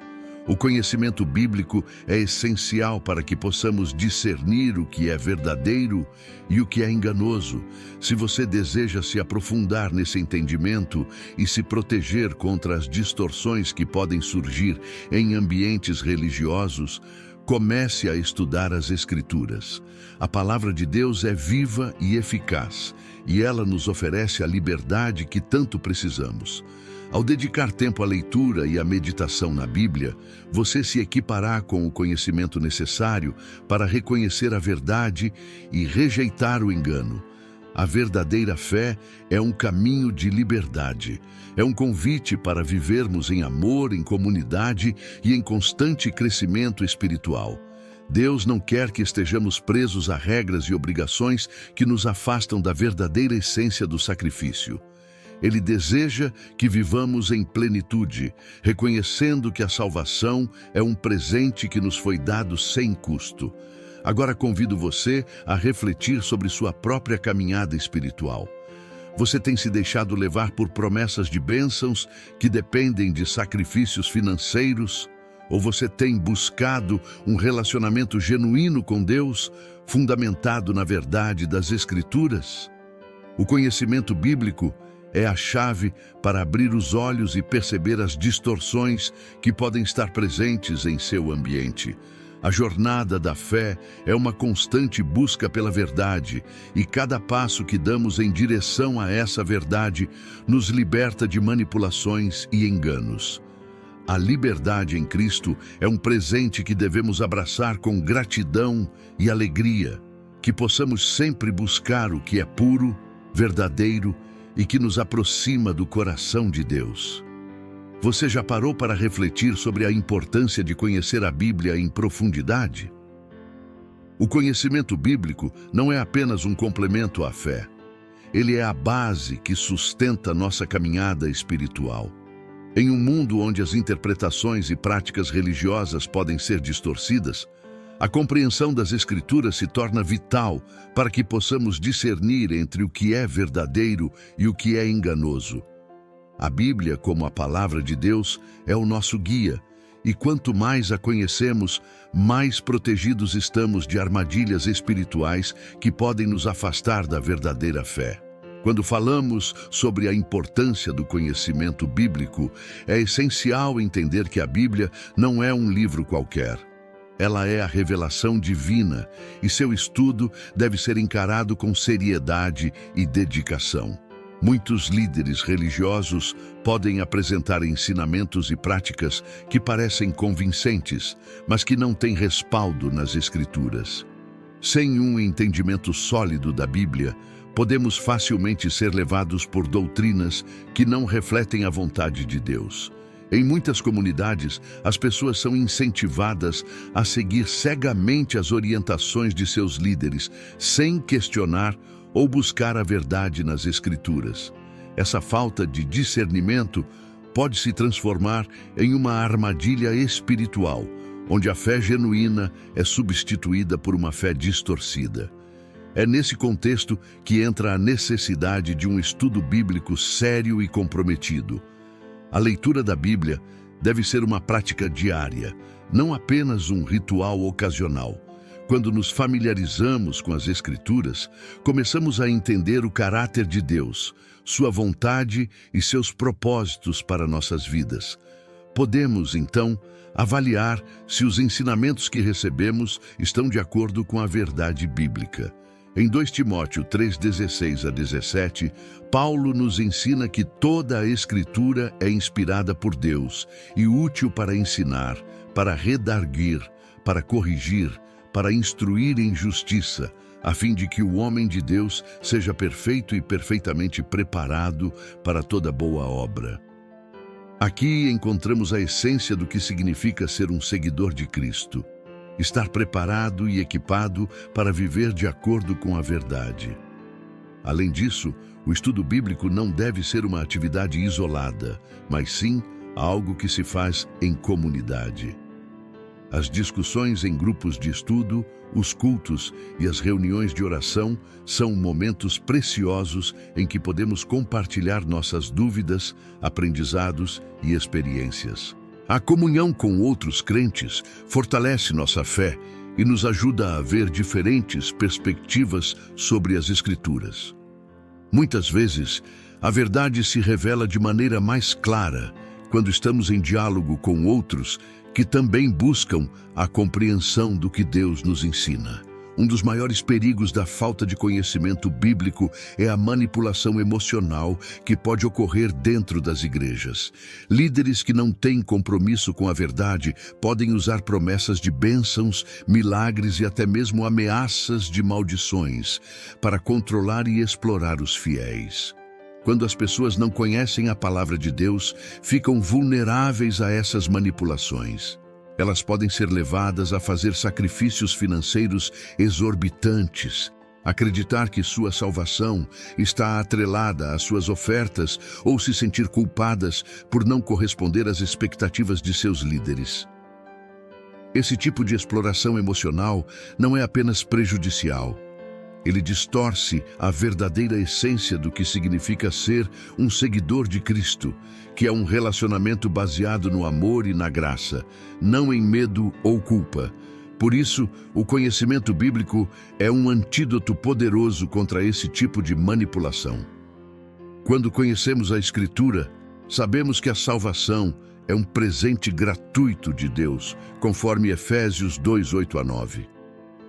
O conhecimento bíblico é essencial para que possamos discernir o que é verdadeiro e o que é enganoso. Se você deseja se aprofundar nesse entendimento e se proteger contra as distorções que podem surgir em ambientes religiosos, comece a estudar as Escrituras. A palavra de Deus é viva e eficaz, e ela nos oferece a liberdade que tanto precisamos. Ao dedicar tempo à leitura e à meditação na Bíblia, você se equipará com o conhecimento necessário para reconhecer a verdade e rejeitar o engano. A verdadeira fé é um caminho de liberdade. É um convite para vivermos em amor, em comunidade e em constante crescimento espiritual. Deus não quer que estejamos presos a regras e obrigações que nos afastam da verdadeira essência do sacrifício. Ele deseja que vivamos em plenitude, reconhecendo que a salvação é um presente que nos foi dado sem custo. Agora convido você a refletir sobre sua própria caminhada espiritual. Você tem se deixado levar por promessas de bênçãos que dependem de sacrifícios financeiros? Ou você tem buscado um relacionamento genuíno com Deus, fundamentado na verdade das Escrituras? O conhecimento bíblico é a chave para abrir os olhos e perceber as distorções que podem estar presentes em seu ambiente. A jornada da fé é uma constante busca pela verdade, e cada passo que damos em direção a essa verdade nos liberta de manipulações e enganos. A liberdade em Cristo é um presente que devemos abraçar com gratidão e alegria, que possamos sempre buscar o que é puro, verdadeiro e que nos aproxima do coração de Deus. Você já parou para refletir sobre a importância de conhecer a Bíblia em profundidade? O conhecimento bíblico não é apenas um complemento à fé. Ele é a base que sustenta nossa caminhada espiritual. Em um mundo onde as interpretações e práticas religiosas podem ser distorcidas, a compreensão das Escrituras se torna vital para que possamos discernir entre o que é verdadeiro e o que é enganoso. A Bíblia, como a palavra de Deus, é o nosso guia, e quanto mais a conhecemos, mais protegidos estamos de armadilhas espirituais que podem nos afastar da verdadeira fé. Quando falamos sobre a importância do conhecimento bíblico, é essencial entender que a Bíblia não é um livro qualquer. Ela é a revelação divina e seu estudo deve ser encarado com seriedade e dedicação. Muitos líderes religiosos podem apresentar ensinamentos e práticas que parecem convincentes, mas que não têm respaldo nas Escrituras. Sem um entendimento sólido da Bíblia, podemos facilmente ser levados por doutrinas que não refletem a vontade de Deus. Em muitas comunidades, as pessoas são incentivadas a seguir cegamente as orientações de seus líderes, sem questionar ou buscar a verdade nas Escrituras. Essa falta de discernimento pode se transformar em uma armadilha espiritual, onde a fé genuína é substituída por uma fé distorcida. É nesse contexto que entra a necessidade de um estudo bíblico sério e comprometido. A leitura da Bíblia deve ser uma prática diária, não apenas um ritual ocasional. Quando nos familiarizamos com as Escrituras, começamos a entender o caráter de Deus, sua vontade e seus propósitos para nossas vidas. Podemos, então, avaliar se os ensinamentos que recebemos estão de acordo com a verdade bíblica. Em 2 Timóteo 3:16-17, Paulo nos ensina que toda a Escritura é inspirada por Deus e útil para ensinar, para redarguir, para corrigir, para instruir em justiça, a fim de que o homem de Deus seja perfeito e perfeitamente preparado para toda boa obra. Aqui encontramos a essência do que significa ser um seguidor de Cristo. Estar preparado e equipado para viver de acordo com a verdade. Além disso, o estudo bíblico não deve ser uma atividade isolada, mas sim algo que se faz em comunidade. As discussões em grupos de estudo, os cultos e as reuniões de oração são momentos preciosos em que podemos compartilhar nossas dúvidas, aprendizados e experiências. A comunhão com outros crentes fortalece nossa fé e nos ajuda a ver diferentes perspectivas sobre as Escrituras. Muitas vezes, a verdade se revela de maneira mais clara quando estamos em diálogo com outros que também buscam a compreensão do que Deus nos ensina. Um dos maiores perigos da falta de conhecimento bíblico é a manipulação emocional que pode ocorrer dentro das igrejas. Líderes que não têm compromisso com a verdade podem usar promessas de bênçãos, milagres e até mesmo ameaças de maldições para controlar e explorar os fiéis. Quando as pessoas não conhecem a palavra de Deus, ficam vulneráveis a essas manipulações. Elas podem ser levadas a fazer sacrifícios financeiros exorbitantes, acreditar que sua salvação está atrelada às suas ofertas ou se sentir culpadas por não corresponder às expectativas de seus líderes. Esse tipo de exploração emocional não é apenas prejudicial. Ele distorce a verdadeira essência do que significa ser um seguidor de Cristo, que é um relacionamento baseado no amor e na graça, não em medo ou culpa. Por isso, o conhecimento bíblico é um antídoto poderoso contra esse tipo de manipulação. Quando conhecemos a Escritura, sabemos que a salvação é um presente gratuito de Deus, conforme Efésios 2:8-9.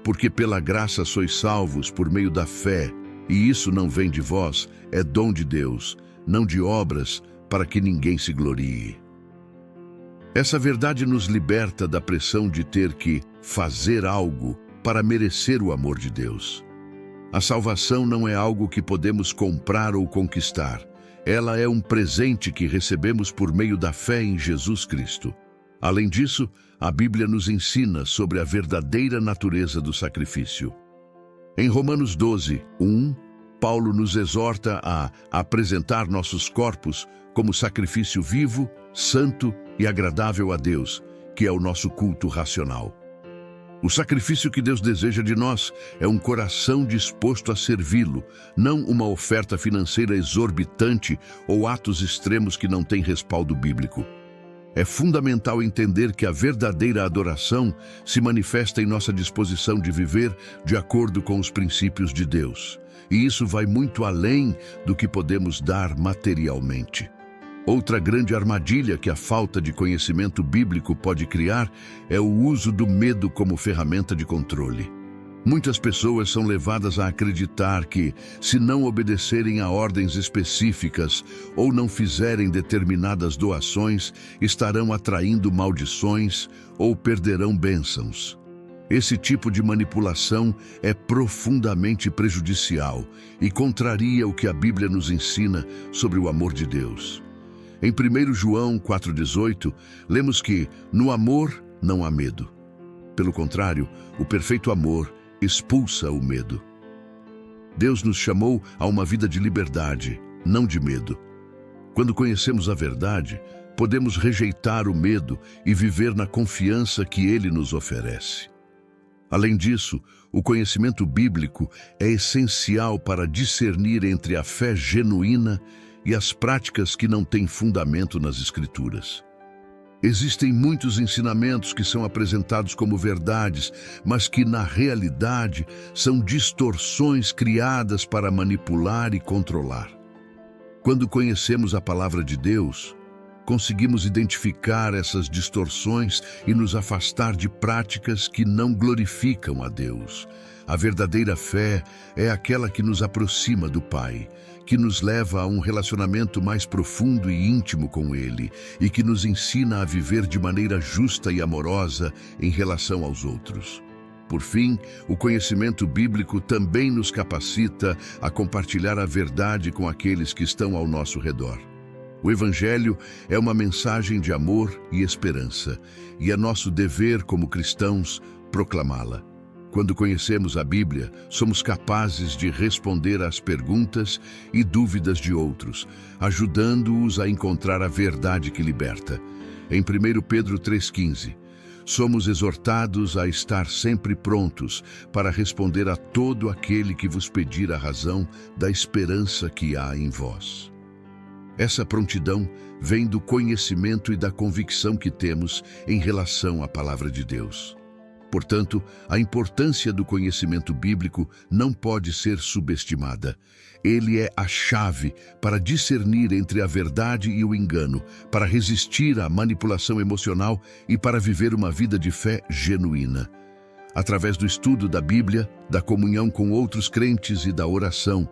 Porque pela graça sois salvos por meio da fé, e isso não vem de vós, é dom de Deus, não de obras, para que ninguém se glorie. Essa verdade nos liberta da pressão de ter que fazer algo para merecer o amor de Deus. A salvação não é algo que podemos comprar ou conquistar. Ela é um presente que recebemos por meio da fé em Jesus Cristo. Além disso, a Bíblia nos ensina sobre a verdadeira natureza do sacrifício. Em Romanos 12:1, Paulo nos exorta a apresentar nossos corpos como sacrifício vivo, santo e agradável a Deus, que é o nosso culto racional. O sacrifício que Deus deseja de nós é um coração disposto a servi-lo, não uma oferta financeira exorbitante ou atos extremos que não têm respaldo bíblico. É fundamental entender que a verdadeira adoração se manifesta em nossa disposição de viver de acordo com os princípios de Deus. E isso vai muito além do que podemos dar materialmente. Outra grande armadilha que a falta de conhecimento bíblico pode criar é o uso do medo como ferramenta de controle. Muitas pessoas são levadas a acreditar que, se não obedecerem a ordens específicas ou não fizerem determinadas doações, estarão atraindo maldições ou perderão bênçãos. Esse tipo de manipulação é profundamente prejudicial e contraria o que a Bíblia nos ensina sobre o amor de Deus. Em 1 João 4,18, lemos que, no amor não há medo. Pelo contrário, o perfeito amor expulsa o medo. Deus nos chamou a uma vida de liberdade, não de medo. Quando conhecemos a verdade, podemos rejeitar o medo e viver na confiança que Ele nos oferece. Além disso, o conhecimento bíblico é essencial para discernir entre a fé genuína e as práticas que não têm fundamento nas Escrituras. Existem muitos ensinamentos que são apresentados como verdades, mas que, na realidade, são distorções criadas para manipular e controlar. Quando conhecemos a palavra de Deus, conseguimos identificar essas distorções e nos afastar de práticas que não glorificam a Deus. A verdadeira fé é aquela que nos aproxima do Pai, que nos leva a um relacionamento mais profundo e íntimo com Ele e que nos ensina a viver de maneira justa e amorosa em relação aos outros. Por fim, o conhecimento bíblico também nos capacita a compartilhar a verdade com aqueles que estão ao nosso redor. O Evangelho é uma mensagem de amor e esperança, e é nosso dever como cristãos proclamá-la. Quando conhecemos a Bíblia, somos capazes de responder às perguntas e dúvidas de outros, ajudando-os a encontrar a verdade que liberta. Em 1 Pedro 3,15, somos exortados a estar sempre prontos para responder a todo aquele que vos pedir a razão da esperança que há em vós. Essa prontidão vem do conhecimento e da convicção que temos em relação à palavra de Deus. Portanto, a importância do conhecimento bíblico não pode ser subestimada. Ele é a chave para discernir entre a verdade e o engano, para resistir à manipulação emocional e para viver uma vida de fé genuína. Através do estudo da Bíblia, da comunhão com outros crentes e da oração,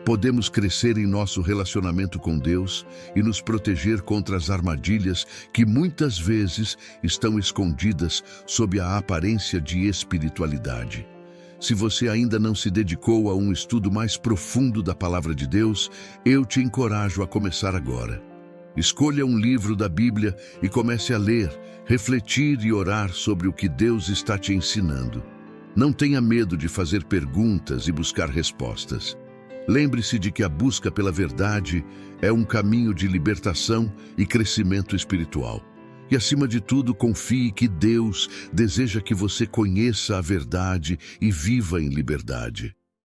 podemos crescer em nosso relacionamento com Deus e nos proteger contra as armadilhas que muitas vezes estão escondidas sob a aparência de espiritualidade. Se você ainda não se dedicou a um estudo mais profundo da Palavra de Deus, eu te encorajo a começar agora. Escolha um livro da Bíblia e comece a ler, refletir e orar sobre o que Deus está te ensinando. Não tenha medo de fazer perguntas e buscar respostas. Lembre-se de que a busca pela verdade é um caminho de libertação e crescimento espiritual. E, acima de tudo, confie que Deus deseja que você conheça a verdade e viva em liberdade.